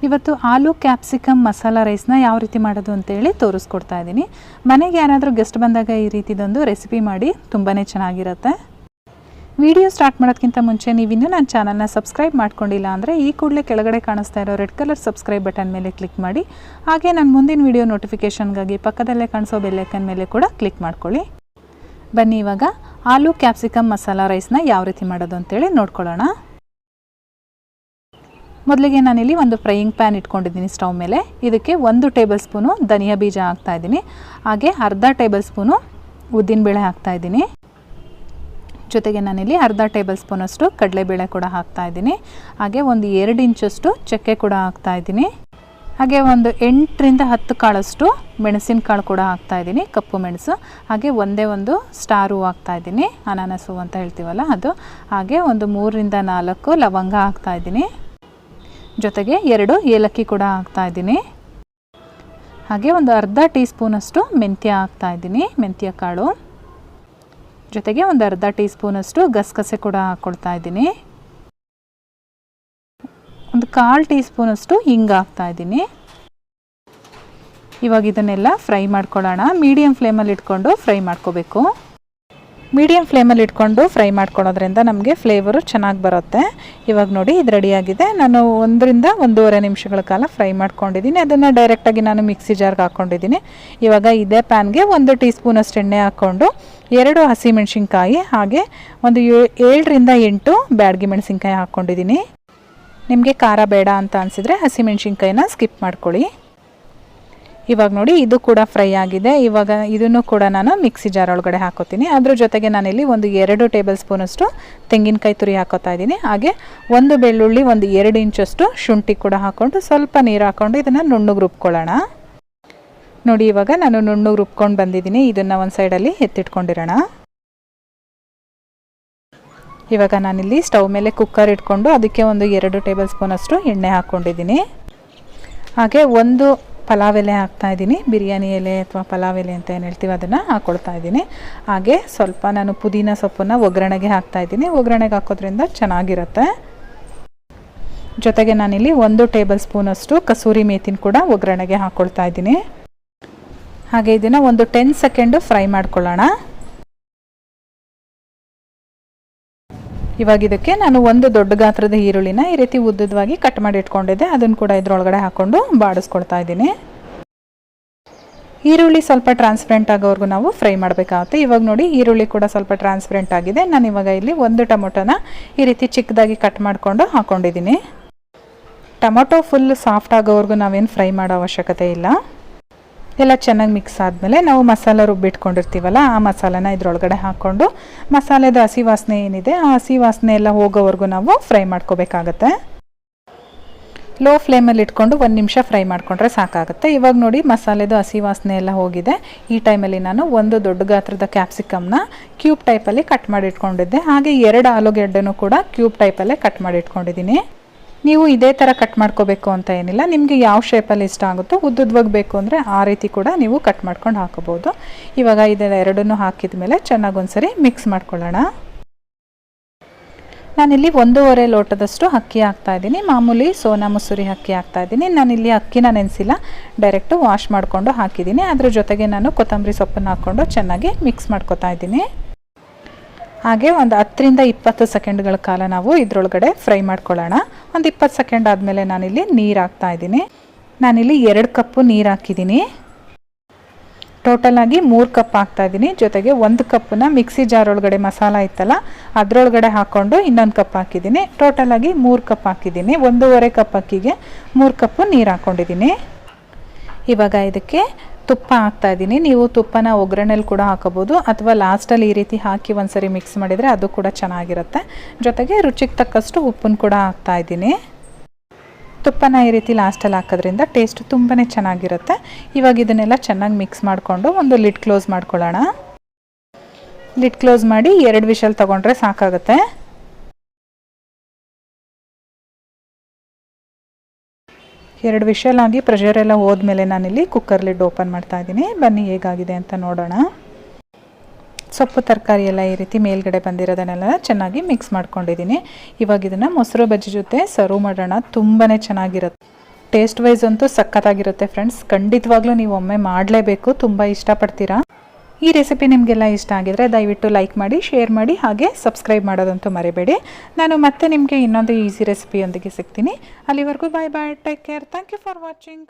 ಇವತ್ತು ಆಲೂ ಕ್ಯಾಪ್ಸಿಕಮ್ ಮಸಾಲ ರೈಸ್ನ ಯಾವ ರೀತಿ ಮಾಡೋದು ಅಂತೇಳಿ ತೋರಿಸ್ಕೊಡ್ತಾ ಇದ್ದೀನಿ. ಮನೆಗೆ ಯಾರಾದರೂ ಗೆಸ್ಟ್ ಬಂದಾಗ ಈ ರೀತಿದೊಂದು ರೆಸಿಪಿ ಮಾಡಿ ತುಂಬಾ ಚೆನ್ನಾಗಿರುತ್ತೆ. ವಿಡಿಯೋ ಸ್ಟಾರ್ಟ್ ಮಾಡೋದಕ್ಕಿಂತ ಮುಂಚೆ ನೀವಿನ್ನೂ ನನ್ನ ಚಾನಲ್ನ ಸಬ್ಸ್ಕ್ರೈಬ್ ಮಾಡ್ಕೊಂಡಿಲ್ಲ ಅಂದರೆ ಈ ಕೂಡಲೇ ಕೆಳಗಡೆ ಕಾಣಿಸ್ತಾ ಇರೋ ರೆಡ್ ಕಲರ್ ಸಬ್ಸ್ಕ್ರೈಬ್ ಬಟನ್ ಮೇಲೆ ಕ್ಲಿಕ್ ಮಾಡಿ. ಹಾಗೆ ನನ್ನ ಮುಂದಿನ ವಿಡಿಯೋ ನೋಟಿಫಿಕೇಷನ್ಗಾಗಿ ಪಕ್ಕದಲ್ಲೇ ಕಾಣಿಸೋ ಬೆಲ್ಲೈಕನ್ ಮೇಲೆ ಕೂಡ ಕ್ಲಿಕ್ ಮಾಡ್ಕೊಳ್ಳಿ. ಬನ್ನಿ ಇವಾಗ ಆಲೂ ಕ್ಯಾಪ್ಸಿಕಮ್ ಮಸಾಲ ರೈಸ್ನ ಯಾವ ರೀತಿ ಮಾಡೋದು ಅಂತೇಳಿ ನೋಡ್ಕೊಳ್ಳೋಣ. ಮೊದಲಿಗೆ ನಾನಿಲ್ಲಿ ಒಂದು ಫ್ರೈಯಿಂಗ್ ಪ್ಯಾನ್ ಇಟ್ಕೊಂಡಿದ್ದೀನಿ ಸ್ಟವ್ ಮೇಲೆ. ಇದಕ್ಕೆ 1 ಟೇಬಲ್ ಸ್ಪೂನು ಧನಿಯಾ ಬೀಜ ಹಾಕ್ತಾಯಿದ್ದೀನಿ. ಹಾಗೆ ಅರ್ಧ ಟೇಬಲ್ ಸ್ಪೂನು ಉದ್ದಿನಬೇಳೆ ಹಾಕ್ತಾಯಿದ್ದೀನಿ. ಜೊತೆಗೆ ನಾನಿಲ್ಲಿ ಅರ್ಧ ಟೇಬಲ್ ಸ್ಪೂನಷ್ಟು ಕಡಲೆಬೇಳೆ ಕೂಡ ಹಾಕ್ತಾಯಿದ್ದೀನಿ. ಹಾಗೆ ಒಂದು 2 ಇಂಚಷ್ಟು ಚಕ್ಕೆ ಕೂಡ ಹಾಕ್ತಾಯಿದ್ದೀನಿ. ಹಾಗೆ ಒಂದು 8 ರಿಂದ 10 ಕಾಳಷ್ಟು ಮೆಣಸಿನಕಾಳು ಕೂಡ ಹಾಕ್ತಾಯಿದ್ದೀನಿ, ಕಪ್ಪು ಮೆಣಸು. ಹಾಗೆ ಒಂದು ಸ್ಟಾರ್ ಹೂವು ಹಾಕ್ತಾಯಿದ್ದೀನಿ, ಅನಾನಸ್ ಹೂವು ಅಂತ ಹೇಳ್ತೀವಲ್ಲ ಅದು. ಹಾಗೆ ಒಂದು 3 ರಿಂದ 4 ಲವಂಗ ಹಾಕ್ತಾಯಿದ್ದೀನಿ. ಜೊತೆಗೆ 2 ಏಲಕ್ಕಿ ಕೂಡ ಹಾಕ್ತಾಯಿದ್ದೀನಿ. ಹಾಗೆ ಒಂದು ಅರ್ಧ ಟೀ ಸ್ಪೂನಷ್ಟು ಮೆಂತ್ಯ ಹಾಕ್ತಾಯಿದ್ದೀನಿ, ಮೆಂತ್ಯ ಕಾಳು. ಜೊತೆಗೆ ಒಂದು ಅರ್ಧ ಟೀ ಸ್ಪೂನಷ್ಟು ಗಸಗಸೆ ಕೂಡ ಹಾಕ್ಕೊಳ್ತಾ ಇದ್ದೀನಿ. ಒಂದು 1/4 ಟೀ ಸ್ಪೂನಷ್ಟು ಹಿಂಗೆ ಹಾಕ್ತಾಯಿದ್ದೀನಿ. ಇವಾಗ ಇದನ್ನೆಲ್ಲ ಫ್ರೈ ಮಾಡ್ಕೊಳ್ಳೋಣ. ಮೀಡಿಯಮ್ ಫ್ಲೇಮಲ್ಲಿ ಇಟ್ಕೊಂಡು ಫ್ರೈ ಮಾಡ್ಕೋಬೇಕು. ಮೀಡಿಯಮ್ ಫ್ಲೇಮಲ್ಲಿ ಇಟ್ಕೊಂಡು ಫ್ರೈ ಮಾಡ್ಕೊಳ್ಳೋದ್ರಿಂದ ನಮಗೆ ಫ್ಲೇವರು ಚೆನ್ನಾಗಿ ಬರುತ್ತೆ. ಇವಾಗ ನೋಡಿ ಇದು ರೆಡಿಯಾಗಿದೆ. ನಾನು 1 ರಿಂದ 1.5 ನಿಮಿಷಗಳ ಕಾಲ ಫ್ರೈ ಮಾಡ್ಕೊಂಡಿದ್ದೀನಿ. ಅದನ್ನು ಡೈರೆಕ್ಟಾಗಿ ನಾನು ಮಿಕ್ಸಿ ಜಾರ್ಗೆ ಹಾಕ್ಕೊಂಡಿದ್ದೀನಿ. ಇವಾಗ ಇದೇ ಪ್ಯಾನ್ಗೆ 1 ಟೀ ಸ್ಪೂನಷ್ಟು ಎಣ್ಣೆ ಹಾಕ್ಕೊಂಡು 2 ಹಸಿಮೆಣಸಿನ್ಕಾಯಿ ಹಾಗೆ ಒಂದು 7 ರಿಂದ 8 ಬ್ಯಾಡಗಿ ಮೆಣಸಿನ್ಕಾಯಿ ಹಾಕ್ಕೊಂಡಿದ್ದೀನಿ. ನಿಮಗೆ ಖಾರ ಬೇಡ ಅಂತ ಅನಿಸಿದರೆ ಹಸಿಮೆಣಸಿನ್ಕಾಯಿನ ಸ್ಕಿಪ್ ಮಾಡ್ಕೊಳ್ಳಿ. ಇವಾಗ ನೋಡಿ ಇದು ಕೂಡ ಫ್ರೈ ಆಗಿದೆ. ಇವಾಗ ಇದನ್ನು ಕೂಡ ನಾನು ಮಿಕ್ಸಿ ಜಾರ್ ಒಳಗಡೆ ಹಾಕೋತೀನಿ. ಅದ್ರ ಜೊತೆಗೆ ನಾನಿಲ್ಲಿ ಒಂದು 2 ಟೇಬಲ್ ಸ್ಪೂನಷ್ಟು ತೆಂಗಿನಕಾಯಿ ತುರಿ ಹಾಕೋತಾ ಇದ್ದೀನಿ. ಹಾಗೆ 1 ಬೆಳ್ಳುಳ್ಳಿ, ಒಂದು 2 ಇಂಚಷ್ಟು ಶುಂಠಿ ಕೂಡ ಹಾಕ್ಕೊಂಡು ಸ್ವಲ್ಪ ನೀರು ಹಾಕ್ಕೊಂಡು ಇದನ್ನು ನುಣ್ಣಗೆ ರುಬ್ಕೊಳ್ಳೋಣ. ನೋಡಿ ಇವಾಗ ನಾನು ನುಣ್ಣಗೆ ರುಬ್ಕೊಂಡು ಬಂದಿದ್ದೀನಿ. ಇದನ್ನು ಒಂದು ಸೈಡಲ್ಲಿ ಎತ್ತಿಟ್ಕೊಂಡಿರೋಣ. ಇವಾಗ ನಾನಿಲ್ಲಿ ಸ್ಟವ್ ಮೇಲೆ ಕುಕ್ಕರ್ ಇಟ್ಕೊಂಡು ಅದಕ್ಕೆ ಒಂದು 2 ಟೇಬಲ್ ಸ್ಪೂನಷ್ಟು ಎಣ್ಣೆ ಹಾಕ್ಕೊಂಡಿದ್ದೀನಿ. ಹಾಗೆ 1 ಪಲಾವ್ ಎಲೆ ಹಾಕ್ತಾಯಿದ್ದೀನಿ, ಬಿರಿಯಾನಿ ಎಲೆ ಅಥವಾ ಪಲಾವ್ ಎಲೆ ಅಂತ ಏನು ಹೇಳ್ತೀವಿ ಅದನ್ನು ಹಾಕ್ಕೊಳ್ತಾ ಇದ್ದೀನಿ. ಹಾಗೆ ಸ್ವಲ್ಪ ನಾನು ಪುದೀನ ಸೊಪ್ಪನ್ನು ಒಗ್ಗರಣೆಗೆ ಹಾಕ್ತಾಯಿದ್ದೀನಿ. ಒಗ್ಗರಣೆಗೆ ಹಾಕೋದ್ರಿಂದ ಚೆನ್ನಾಗಿರುತ್ತೆ. ಜೊತೆಗೆ ನಾನಿಲ್ಲಿ 1 ಟೇಬಲ್ ಸ್ಪೂನಷ್ಟು ಕಸೂರಿ ಮೇಥಿನ ಕೂಡ ಒಗ್ಗರಣೆಗೆ ಹಾಕ್ಕೊಳ್ತಾ ಇದ್ದೀನಿ. ಹಾಗೆ ಇದನ್ನು ಒಂದು 10 ಸೆಕೆಂಡು ಫ್ರೈ ಮಾಡ್ಕೊಳ್ಳೋಣ. ಇವಾಗ ಇದಕ್ಕೆ ನಾನು 1 ದೊಡ್ಡ ಗಾತ್ರದ ಈರುಳ್ಳಿನ ಈ ರೀತಿ ಉದ್ದವಾಗಿ ಕಟ್ ಮಾಡಿ ಇಟ್ಕೊಂಡಿದ್ದೆ. ಅದನ್ನು ಕೂಡ ಇದರೊಳಗಡೆ ಹಾಕ್ಕೊಂಡು ಬಾಡಿಸ್ಕೊಳ್ತಾ ಇದ್ದೀನಿ. ಈರುಳ್ಳಿ ಸ್ವಲ್ಪ ಟ್ರಾನ್ಸ್ಪರೆಂಟ್ ಆಗೋವರೆಗೂ ನಾವು ಫ್ರೈ ಮಾಡಬೇಕಾಗುತ್ತೆ. ಇವಾಗ ನೋಡಿ ಈರುಳ್ಳಿ ಕೂಡ ಸ್ವಲ್ಪ ಟ್ರಾನ್ಸ್ಪರೆಂಟ್ ಆಗಿದೆ. ನಾನು ಇವಾಗ ಇಲ್ಲಿ 1 ಟೊಮೊಟೊನ ಈ ರೀತಿ ಚಿಕ್ಕದಾಗಿ ಕಟ್ ಮಾಡಿಕೊಂಡು ಹಾಕ್ಕೊಂಡಿದ್ದೀನಿ. ಟೊಮೊಟೊ ಫುಲ್ ಸಾಫ್ಟ್ ಆಗೋವರೆಗೂ ನಾವೇನು ಫ್ರೈ ಮಾಡೋ ಅವಶ್ಯಕತೆ ಇಲ್ಲ. ಎಲ್ಲ ಚೆನ್ನಾಗಿ ಮಿಕ್ಸ್ ಆದಮೇಲೆ ನಾವು ಮಸಾಲ ರುಬ್ಬಿಟ್ಕೊಂಡಿರ್ತೀವಲ್ಲ ಆ ಮಸಾಲೆನ ಇದರೊಳಗಡೆ ಹಾಕ್ಕೊಂಡು ಮಸಾಲೆದ ಹಸಿ ವಾಸನೆ ಏನಿದೆ ಆ ಹಸಿ ವಾಸನೆ ಎಲ್ಲ ಹೋಗೋವರೆಗೂ ನಾವು ಫ್ರೈ ಮಾಡ್ಕೋಬೇಕಾಗತ್ತೆ. ಲೋ ಫ್ಲೇಮಲ್ಲಿ ಇಟ್ಕೊಂಡು 1 ನಿಮಿಷ ಫ್ರೈ ಮಾಡಿಕೊಂಡ್ರೆ ಸಾಕಾಗುತ್ತೆ. ಇವಾಗ ನೋಡಿ ಮಸಾಲೆದು ಹಸಿ ವಾಸನೆ ಎಲ್ಲ ಹೋಗಿದೆ. ಈ ಟೈಮಲ್ಲಿ ನಾನು 1 ದೊಡ್ಡ ಗಾತ್ರದ ಕ್ಯಾಪ್ಸಿಕಮ್ನ ಕ್ಯೂಬ್ ಟೈಪಲ್ಲಿ ಕಟ್ ಮಾಡಿ ಇಟ್ಕೊಂಡಿದ್ದೆ. ಹಾಗೆ 2 ಆಲೂಗೆಡ್ಡೆನೂ ಕೂಡ ಕ್ಯೂಬ್ ಟೈಪಲ್ಲೇ ಕಟ್ ಮಾಡಿ ಇಟ್ಕೊಂಡಿದ್ದೀನಿ. ನೀವು ಇದೇ ಥರ ಕಟ್ ಮಾಡ್ಕೋಬೇಕು ಅಂತ ಏನಿಲ್ಲ. ನಿಮಗೆ ಯಾವ ಶೇಪಲ್ಲಿ ಇಷ್ಟ ಆಗುತ್ತೋ ಉದ್ದುದ್ವಾಗಿ ಬೇಕು ಅಂದರೆ ಆ ರೀತಿ ಕೂಡ ನೀವು ಕಟ್ ಮಾಡ್ಕೊಂಡು ಹಾಕೋಬೋದು. ಇವಾಗ ಇದೆರಡನ್ನೂ ಹಾಕಿದ ಮೇಲೆ ಚೆನ್ನಾಗಿ ಒಂದ್ಸರಿ ಮಿಕ್ಸ್ ಮಾಡ್ಕೊಳ್ಳೋಣ. ನಾನಿಲ್ಲಿ 1.5 ಲೋಟದಷ್ಟು ಅಕ್ಕಿ ಹಾಕ್ತಾಯಿದ್ದೀನಿ. ಮಾಮೂಲಿ ಸೋನಾ ಮಸೂರಿ ಅಕ್ಕಿ ಹಾಕ್ತಾಯಿದ್ದೀನಿ. ನಾನಿಲ್ಲಿ ಅಕ್ಕಿನ ನೆನೆಸಿಲ್ಲ, ಡೈರೆಕ್ಟು ವಾಶ್ ಮಾಡಿಕೊಂಡು ಹಾಕಿದ್ದೀನಿ. ಅದ್ರ ಜೊತೆಗೆ ನಾನು ಕೊತ್ತಂಬರಿ ಸೊಪ್ಪನ್ನು ಹಾಕ್ಕೊಂಡು ಚೆನ್ನಾಗಿ ಮಿಕ್ಸ್ ಮಾಡ್ಕೊತಾ ಇದ್ದೀನಿ. ಹಾಗೆ ಒಂದು 10 ರಿಂದ 20 ಸೆಕೆಂಡ್ಗಳ ಕಾಲ ನಾವು ಇದರೊಳಗಡೆ ಫ್ರೈ ಮಾಡ್ಕೊಳ್ಳೋಣ. ಒಂದು 20 ಸೆಕೆಂಡ್ ಆದಮೇಲೆ ನಾನಿಲ್ಲಿ ನೀರು ಹಾಕ್ತಾಯಿದ್ದೀನಿ. ನಾನಿಲ್ಲಿ 2 ಕಪ್ಪು ನೀರು ಹಾಕಿದ್ದೀನಿ. ಟೋಟಲಾಗಿ 3 ಕಪ್ ಹಾಕ್ತಾಯಿದ್ದೀನಿ. ಜೊತೆಗೆ 1 ಕಪ್ಪನ್ನ ಮಿಕ್ಸಿ ಜಾರ್ ಒಳಗಡೆ ಮಸಾಲ ಇತ್ತಲ್ಲ ಅದರೊಳಗಡೆ ಹಾಕ್ಕೊಂಡು ಇನ್ನೊಂದು ಕಪ್ ಹಾಕಿದ್ದೀನಿ. ಟೋಟಲಾಗಿ 3 ಕಪ್ ಹಾಕಿದ್ದೀನಿ. 1.5 ಕಪ್ ಅಕ್ಕಿಗೆ 3 ಕಪ್ಪು ನೀರು ಹಾಕ್ಕೊಂಡಿದ್ದೀನಿ. ಇವಾಗ ಇದಕ್ಕೆ ತುಪ್ಪ ಹಾಕ್ತಾಯಿದ್ದೀನಿ. ನೀವು ತುಪ್ಪನ ಒಗ್ಗರಣೆಲಿ ಕೂಡ ಹಾಕೋಬೋದು ಅಥವಾ ಲಾಸ್ಟಲ್ಲಿ ಈ ರೀತಿ ಹಾಕಿ ಒಂದ್ಸರಿ ಮಿಕ್ಸ್ ಮಾಡಿದರೆ ಅದು ಕೂಡ ಚೆನ್ನಾಗಿರುತ್ತೆ. ಜೊತೆಗೆ ರುಚಿಗೆ ತಕ್ಕಷ್ಟು ಉಪ್ಪನ್ನು ಕೂಡ ಹಾಕ್ತಾಯಿದ್ದೀನಿ. ತುಪ್ಪನ ಈ ರೀತಿ ಲಾಸ್ಟಲ್ಲಿ ಹಾಕೋದ್ರಿಂದ ಟೇಸ್ಟ್ ತುಂಬಾ ಚೆನ್ನಾಗಿರುತ್ತೆ. ಇವಾಗ ಇದನ್ನೆಲ್ಲ ಚೆನ್ನಾಗಿ ಮಿಕ್ಸ್ ಮಾಡಿಕೊಂಡು ಒಂದು ಲಿಡ್ ಕ್ಲೋಸ್ ಮಾಡ್ಕೊಳ್ಳೋಣ. ಲಿಡ್ ಕ್ಲೋಸ್ ಮಾಡಿ 2 ವಿಷಲ್ ತೊಗೊಂಡ್ರೆ ಸಾಕಾಗುತ್ತೆ. 2 ವಿಷಲ್ ಆಗಿ ಪ್ರೆಷರ್ ಎಲ್ಲ ಹೋದ್ಮೇಲೆ ನಾನಿಲ್ಲಿ ಕುಕ್ಕರ್ ಲಿಡ್ ಓಪನ್ ಮಾಡ್ತಾ ಇದ್ದೀನಿ. ಬನ್ನಿ ಹೇಗಾಗಿದೆ ಅಂತ ನೋಡೋಣ. ಸೊಪ್ಪು ತರಕಾರಿ ಎಲ್ಲ ಈ ರೀತಿ ಮೇಲ್ಗಡೆ ಬಂದಿರೋದನ್ನೆಲ್ಲ ಚೆನ್ನಾಗಿ ಮಿಕ್ಸ್ ಮಾಡ್ಕೊಂಡಿದ್ದೀನಿ. ಇವಾಗ ಇದನ್ನು ಮೊಸರು ಬಜ್ಜಿ ಜೊತೆ ಸರ್ವ್ ಮಾಡೋಣ. ತುಂಬಾ ಚೆನ್ನಾಗಿರುತ್ತೆ. ಟೇಸ್ಟ್ ವೈಸ್ ಅಂತೂ ಸಖತ್ತಾಗಿರುತ್ತೆ ಫ್ರೆಂಡ್ಸ್. ಖಂಡಿತವಾಗ್ಲೂ ನೀವು ಒಮ್ಮೆ ಮಾಡಲೇಬೇಕು, ತುಂಬ ಇಷ್ಟಪಡ್ತೀರಾ. ಈ ರೆಸಿಪಿ ನಿಮಗೆಲ್ಲ ಇಷ್ಟ ಆಗಿದರೆ ದಯವಿಟ್ಟು ಲೈಕ್ ಮಾಡಿ, ಶೇರ್ ಮಾಡಿ, ಹಾಗೆ ಸಬ್ಸ್ಕ್ರೈಬ್ ಮಾಡೋದಂತೂ ಮರಿಬೇಡಿ. ನಾನು ಮತ್ತೆ ನಿಮಗೆ ಇನ್ನೊಂದು ಈಸಿ ರೆಸಿಪಿಯೊಂದಿಗೆ ಸಿಗ್ತೀನಿ. ಅಲ್ಲಿವರೆಗೂ bye bye, take care, thank you for watching.